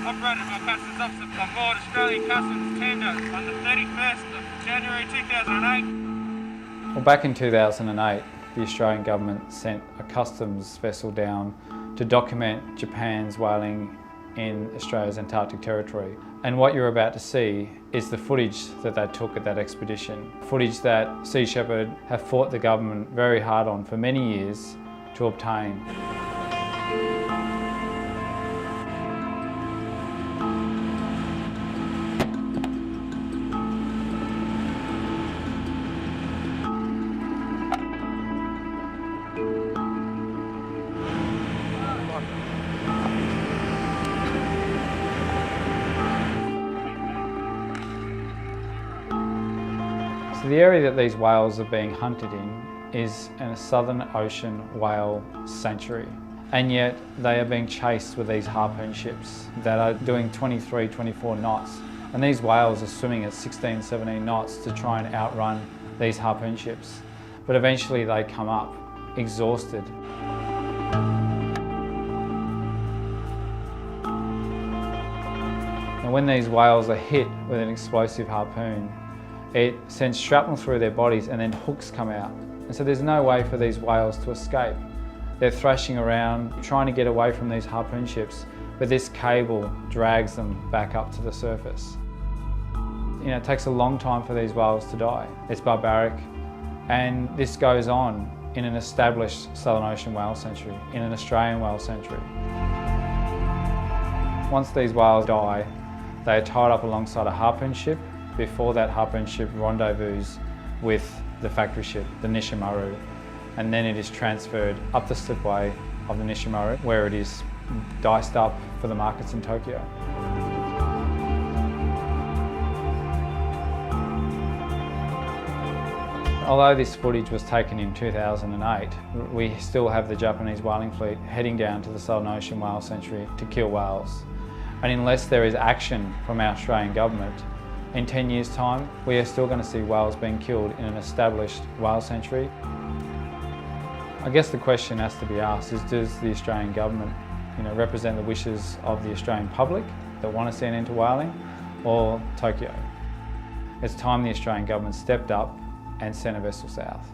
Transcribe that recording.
operated by Customs Officer on board Australian Customs tender on the 31st of January 2008. Well, back in 2008, the Australian government sent a customs vessel down to document Japan's whaling in Australia's Antarctic territory. And what you're about to see is the footage that they took at that expedition. Footage that Sea Shepher have fought the government very hard on for many years to obtain. So the area that these whales are being hunted in is in a Southern Ocean whale sanctuary. And yet they are being chased with these harpoon ships that are doing 23, 24 knots. And these whales are swimming at 16, 17 knots to try and outrun these harpoon ships. But eventually they come up exhausted. And when these whales are hit with an explosive harpoon, it sends shrapnel through their bodies and then hooks come out. And so there's no way for these whales to escape. They're thrashing around, trying to get away from these harpoon ships, but this cable drags them back up to the surface. You know, it takes a long time for these whales to die. It's barbaric, and this goes on in an established Southern Ocean whale sanctuary, in an Australian whale sanctuary. Once these whales die, they are tied up alongside a harpoon ship before that harpoon ship rendezvous with the factory ship, the Nishimaru, and then it is transferred up the slipway of the Nishimaru, where it is diced up for the markets in Tokyo. Although this footage was taken in 2008, we still have the Japanese whaling fleet heading down to the Southern Ocean whale sanctuary to kill whales. And unless there is action from our Australian government, in 10 years' time, we are still going to see whales being killed in an established whale sanctuary. I guess the question has to be asked is, does the Australian government, represent the wishes of the Australian public that want to see an end to whaling, or Tokyo? It's time the Australian government stepped up and sent a vessel south.